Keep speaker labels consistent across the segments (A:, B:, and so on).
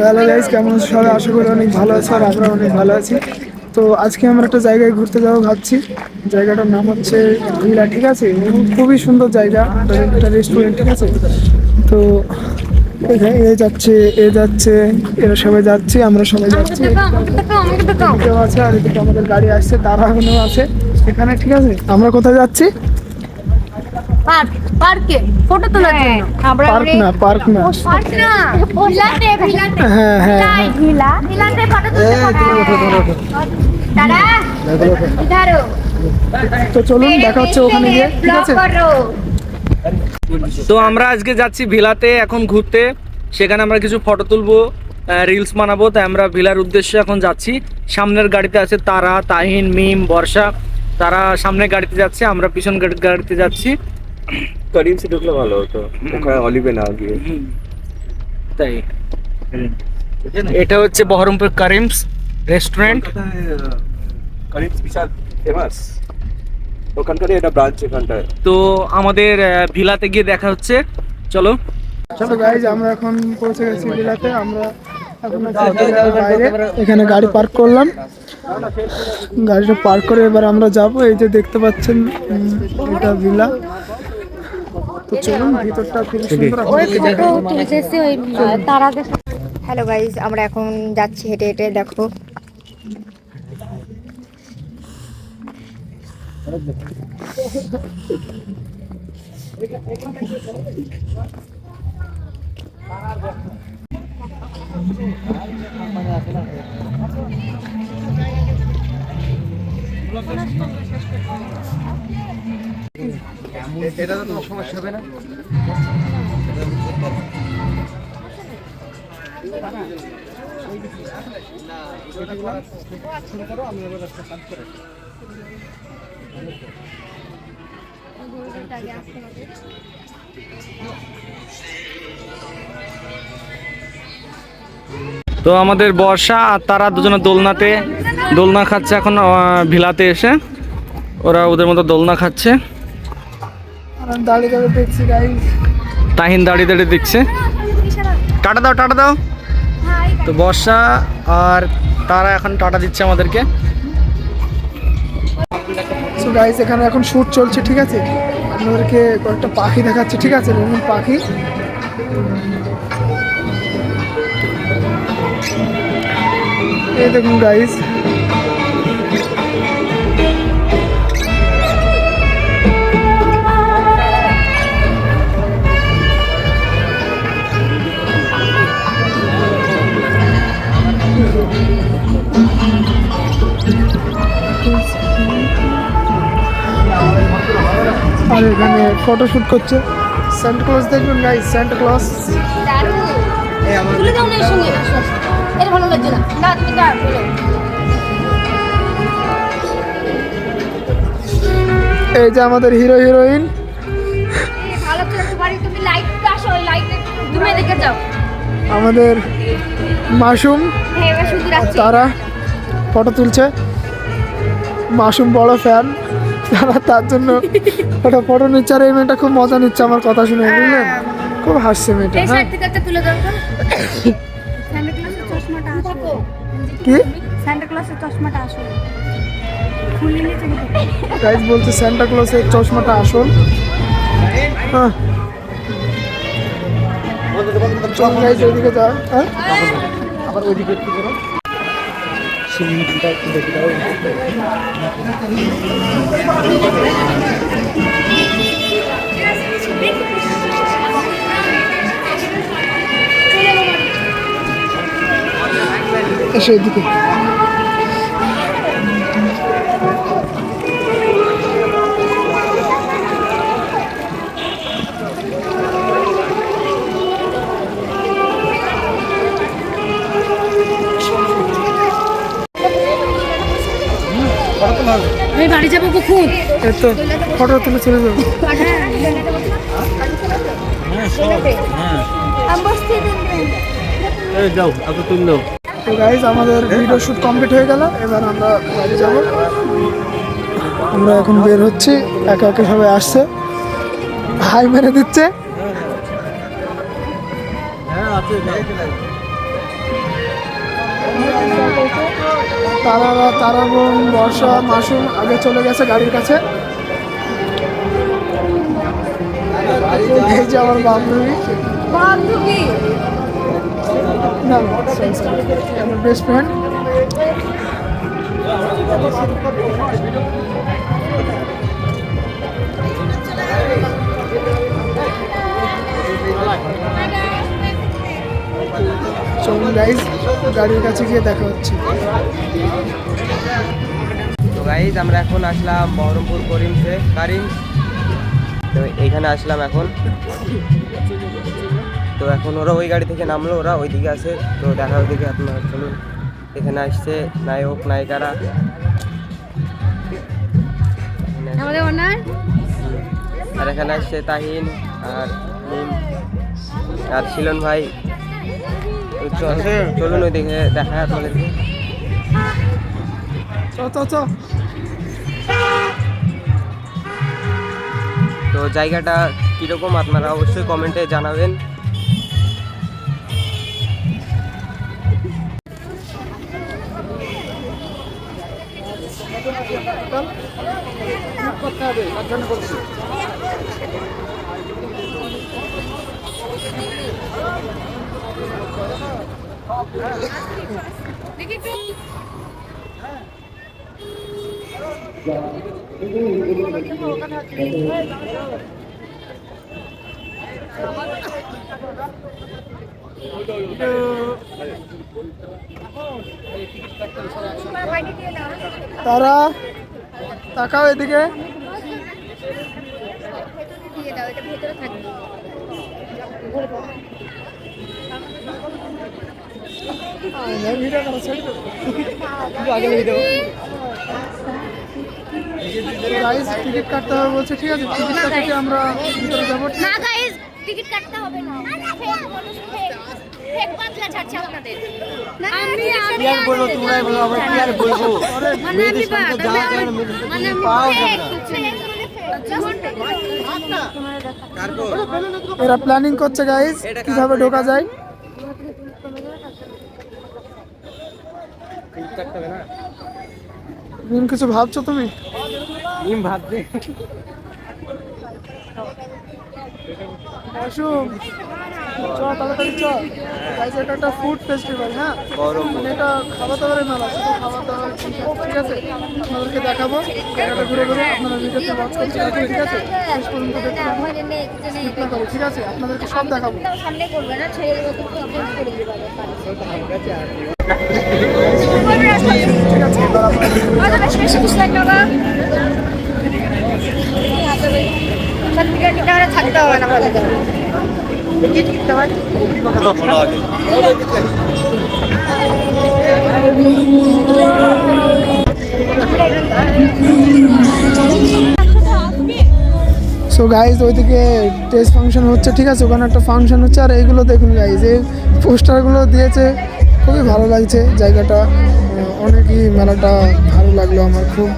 A: Hello guys, কেমন আছো সবাই? আশা করি অনেক ভালো আছো আর আমরা অনেক ভালো আছি। তো আজকে আমরা একটা জায়গায় ঘুরতে যাবো ভাবছি। জায়গাটার নাম হচ্ছে ভিলা, ঠিক আছে? এবং খুবই সুন্দর জায়গা, একটা রেস্টুরেন্ট, ঠিক আছে? তো এ যাচ্ছে, এ যাচ্ছে, এরা সবাই যাচ্ছে, আমরা সবাই যাচ্ছি। এদিকেও আছে আর এদিকে আমাদের গাড়ি আসছে, তারাও আছে এখানে, ঠিক আছে? আমরা কোথায় যাচ্ছি?
B: পার্কে ফটো তোলার জন্য।
A: পার্ক না, পার্ক না,
B: পার্ক না, ভিলাতে
A: হ্যাঁ হ্যাঁ হ্যাঁ।
B: ভিলাতে ফটো তুলতে। দাদা ইধারো।
A: তো চলুন, দেখা হচ্ছে ওখানে গিয়ে, ঠিক আছে?
C: তো আমরা আজকে যাচ্ছি ভিলাতে এখন ঘুরতে। সেখানে আমরা কিছু ফটো তুলবো, রিলস বানাবো। তাই আমরা ভিলার উদ্দেশ্যে এখন যাচ্ছি। সামনের গাড়িতে আছে তারা, তাহিন, মিম, বর্ষা। তারা সামনের গাড়িতে যাচ্ছে, আমরা পিছন গাড়িতে যাচ্ছি।
D: করিমসে ঢুকলে ভালো হতো, ওখানে অলিভে না গিয়ে।
C: তাই এটা হচ্ছে বহরমপুর করিমস রেস্টুরেন্ট।
D: করিমস বিশাল ফেমাস, ওখানকারই একটা ব্রাঞ্চ এখানটায়।
C: তো আমাদের ভিলাতে গিয়ে দেখা হচ্ছে, চলো।
A: চলো গাইজ, আমরা এখন পৌঁছে গেছি ভিলাতে। আমরা এখন বাইরে এখানে গাড়ি পার্ক করলাম। গাড়িটা পার্ক করে এবার আমরা যাব। এই যে দেখতে পাচ্ছেন, এটা ভিলা। তো চলুন, ভিতরটা খুব সুন্দর।
B: হ্যালো গাইস, আমরা এখন যাচ্ছি হেঁটে হেঁটে, দেখো।
D: এটা তো কোনো সমস্যা হবে না।
C: তো আমাদের বর্ষা আর তারা দুজনে দোলনা খাচ্ছে এখন ভিলাতে এসে। ওরা ওদের মতো দোলনা খাচ্ছে।
A: দাঁড়িয়ে দাঁড়িয়ে দেখছি গাইজ।
C: তাহিন দাঁড়িয়ে দেখছে। টাটা দাও, টাটা দাও। তো বর্ষা আর তারা এখন টাটা দিচ্ছে আমাদেরকে।
A: সো গাইজ, এখানে এখন শুট চলছে, ঠিক আছে? আপনাদেরকে কয়েকটা পাখি দেখাচ্ছে, ঠিক আছে? রঙিন পাখি। এই দেখুন গাইজ, আর এখানে ফটোশুট করছে। সান্টা ক্লজ দেখবেন গাইজ, সান্টা ক্লজ।
B: তুলে দাও না এর সঙ্গে, এর ভালো লাগছে না। না তুমি দাও, বলো।
A: এই যে আমাদের হিরো হিরোইন।
B: ভালো চলতে পারি, তুমি লাইটটা আসো, ওই লাইটে তুমি দেখে যাও।
A: আমাদের মাসুম
B: হ্যাঁ, এবার শুধু রাখছি।
A: তারা ফটো তুলছে। মাসুম বড় ফ্যান, তারা তার জন্য ওটা ফটো নিচ্ছে। আর এই মেয়েটা খুব মজা নিচ্ছে আমার কথা শুনে, বুঝলেন? খুব হাসছে মেয়েটা।
B: এই
A: হ্যাঁ,
B: সাইড থেকে একটা তুলে দাও তো। সান্টা ক্লজের চশমাটা আসো।
A: কি
B: সান্টা ক্লজের চশমাটা আসো। খুলে নিয়ে চলে যাও।
A: গাইজ বলছে সান্টা ক্লজের চশমাটা আসল। হ্যাঁ, চল গাইজ, ওইদিকে যাও। হ্যাঁ,
D: আবার ওইদিকে একটু করো, সুইমিং পুলটা একটু দেখে দাও।
A: এসে এদিকে।
B: আমি বাড়ি যাবো কখন?
A: এই তো ফটো তুলে চলে যাবো।
D: যাও, আগে তুললো।
A: তো গাইজ, আমাদের ভিডিও শুট কমপ্লিট হয়ে গেল। এবার আমরা বাড়ি যাব। আমরা এখন বের হচ্ছি, একে একে সবাই আসছে, হাই মেরে দিচ্ছে। তারা বোন, বর্ষা, মাসুম আগে চলে গেছে গাড়ির কাছে। এই যে আমার বান্ধবী,
B: বান্ধবী
A: না আমার বেস্ট ফ্রেন্ড। চলুন গাইজ, গাড়ির কাছে গিয়ে দেখা হচ্ছে।
E: তো গাইজ আমরা এখন আসলাম বহরমপুর করিমসে কারিমস। তো এইখানে আসলাম এখন। তো এখন ওরা ওই গাড়ি থেকে নামলো, ওরা ওইদিকে আছে। তো দেখা ওইদিকে, আপনারা চলুন। এখানে আসছে নায়ক নায়িকারা।
B: আমাদের ওনার
E: আর এখানে আসছে তাহিন আর মিম আর শিলন ভাই। তো চলুন ওইদিকে দেখায় আপনাদেরকে। তো জায়গাটা কীরকম আপনারা অবশ্যই কমেন্টে জানাবেন।
B: দেখি একটু।
A: তারা তাকাও এদিকে।
B: দিয়ে দাও, এটা ভেতরে থাকবে।
A: গাইস টিকিট কাটতে হবে বলছে, ঠিক আছে টিকিটটা কেটে আমরা ভিতরে যাবো।
B: না গাইস, টিকিট কাটতে হবে না। ফেক পাতলা ছাড়ছে আপনাদের। আমি আর বলবো, তোমরাই বলো, আমরা কি আর বলবো? মানে আমি পাও
A: এরা প্ল্যানিং করছে গাইস কিভাবে ঢোকা যায়। কিছু ভাবছো তুমি?
E: ভাবছি
A: মাসুম, চ তাড়াতাড়ি চ। গাইস এটা একটা ফুড ফেস্টিভ্যাল, হ্যাঁ মানে এটা খাবার দাবারের মেলা, শুধু খাবার দাবার। ঠিক আছে, আপনাদেরকে দেখাবো জায়গাটা ঘুরে ঘুরে। আপনারা ভিডিওতে ওয়াচ করতে থাকুন, ঠিক আছে? শেষ পর্যন্ত দেখতে থাকুন, স্কিপ না করে, ঠিক আছে? আপনাদেরকে সব দেখাবো।
B: সামনে করবে না, ছেড়ে দেবো, তুমি আপলোড করে দিবে।
A: ঠিক আছে, এবার আপনারা
B: বেশি বেশি খুশি লাগবে বাবা। সার্টিফিকেট নিতে থাকতে হবে না বলে দাও।
A: সো গাইজ ওইদিকে টেস্ট ফাংশন হচ্ছে, ঠিক আছে? ওখানে একটা ফাংশন হচ্ছে। আর এইগুলো দেখুন গাইজ, এই পোস্টারগুলো দিয়েছে, খুবই ভালো লাগছে জায়গাটা। অনেকই মেলাটা ভালো লাগলো আমার খুব।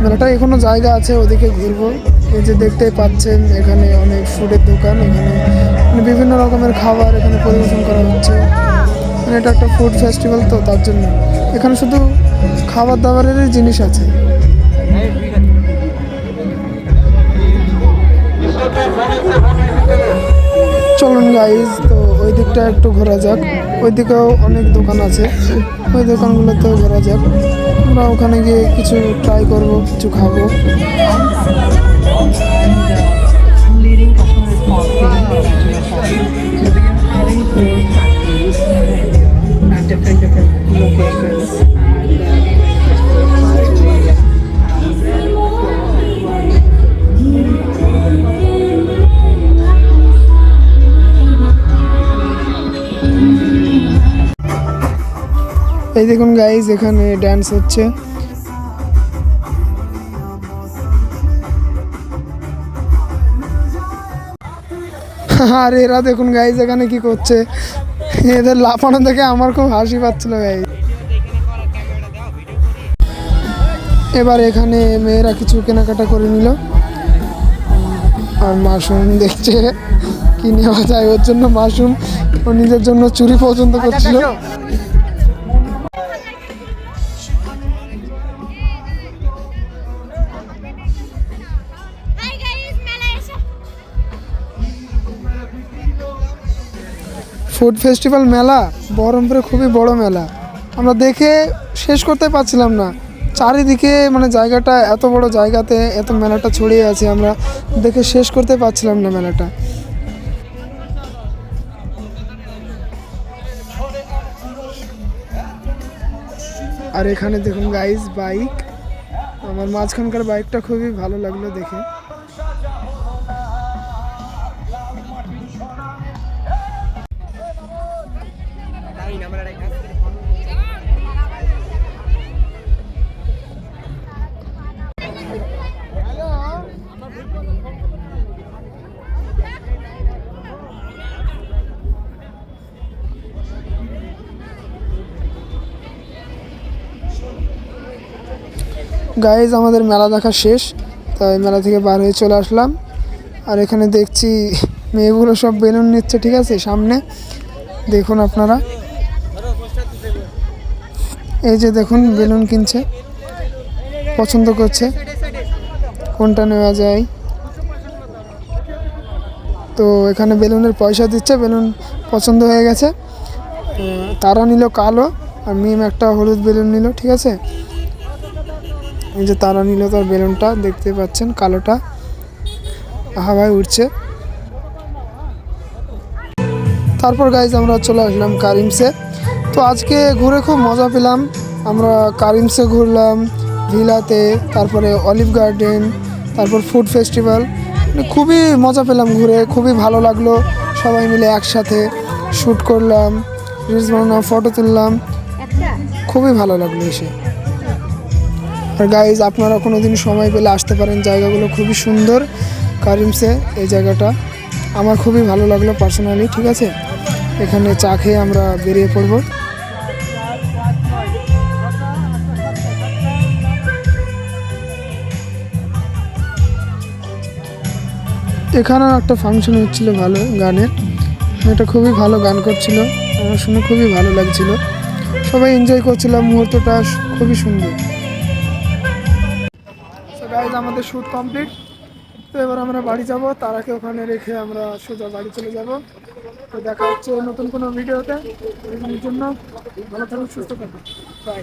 A: মেলাটা এখনো জায়গা আছে, ওদিকে ঘুরবো। এই যে দেখতেই পাচ্ছেন এখানে অনেক ফুডের দোকান, এখানে মানে বিভিন্ন রকমের খাবার এখানে পরিবেশন করা হচ্ছে। মানে এটা একটা ফুড ফেস্টিভ্যাল, তো তার জন্য এখানে শুধু খাবার দাবারেরই জিনিস আছে। চলুন গাইজ, তো ওই দিকটা একটু ঘোরা যাক। ওই দিকেও অনেক দোকান আছে, ওই দোকানগুলোতেও ঘোরা যাক। আমরা ওখানে গিয়ে কিছু ট্রাই করব, কিছু খাবো। এই দেখুন গাইজ, এখানে ড্যান্স হচ্ছে। আর এরা দেখুন গাইজ এখানে কি করছে, এদের লাফানো দেখে আমার খুব হাসি পাচ্ছিল গাইজ। এবার এখানে মেয়েরা কিছু কেনাকাটা করে নিল, আর মাসুম দেখছে কি নেওয়া যায় ওর জন্য। মাসুম ও নিজের জন্য চুরি পর্যন্ত করছিল। ফুড ফেস্টিভ্যাল মেলা বহরমপুরে খুবই বড় মেলা, আমরা দেখে শেষ করতে পারছিলাম না। চারিদিকে মানে জায়গাটা এত বড়, জায়গাতে এত মেলাটা ছড়িয়ে আছে, আমরা দেখে শেষ করতে পারছিলাম না মেলাটা। আর এখানে দেখুন গাইস বাইক, আমার মাঝখানকার বাইকটা খুবই ভালো লাগলো দেখে। গাইজ আমাদের মেলা দেখা শেষ, তাই মেলা থেকে বার হয়ে চলে আসলাম। আর এখানে দেখছি মেয়েগুলো সব বেলুন নিচ্ছে, ঠিক আছে। সামনে দেখুন আপনারা, এই যে দেখুন বেলুন কিনছে, পছন্দ করছে কোনটা নেওয়া যায়। তো এখানে বেলুনের পয়সা দিচ্ছে, বেলুন পছন্দ হয়ে গেছে। তারা নিল কালো, আর মিম একটা হলুদ বেলুন নিল, ঠিক আছে। এই যে তারা নিল তার বেলুনটা, দেখতে পাচ্ছেন কালোটা হাওয়ায় উঠছে। তারপর গাইজ আমরা চলে আসলাম কারিমসে। তো আজকে ঘুরে খুব মজা পেলাম। আমরা কারিমসে ঘুরলাম, ভিলাতে, তারপরে অলিভ গার্ডেন, তারপর ফুড ফেস্টিভ্যাল, মানে খুবই মজা পেলাম ঘুরে, খুবই ভালো লাগলো। সবাই মিলে একসাথে শ্যুট করলাম, রিলস বানালাম, ফটো তুললাম, খুবই ভালো লাগলো এসে। আর গাইজ আপনারা কোনো দিন সময় পেলে আসতে পারেন, জায়গাগুলো খুবই সুন্দর। কারিমসে এই জায়গাটা আমার খুবই ভালো লাগলো পার্সোনালি, ঠিক আছে। এখানে চা খেয়ে আমরা বেরিয়ে পড়ব। এখানেও একটা ফাংশন হচ্ছিল ভালো গানের, এটা খুবই ভালো গান করছিল, আমার শুনে খুবই ভালো লাগছিল। সবাই এনজয় করছিলাম, মুহূর্তটা খুবই সুন্দর। গাইজ আমাদের শ্যুট কমপ্লিট। তো এবার আমরা বাড়ি যাব, তারাকে ওখানে রেখে আমরা সোজা বাড়ি চলে যাব। তো দেখা হচ্ছে নতুন কোনো ভিডিওতে। এই জন্য ভালো থাকুন, সুস্থ থাকুন, বাই।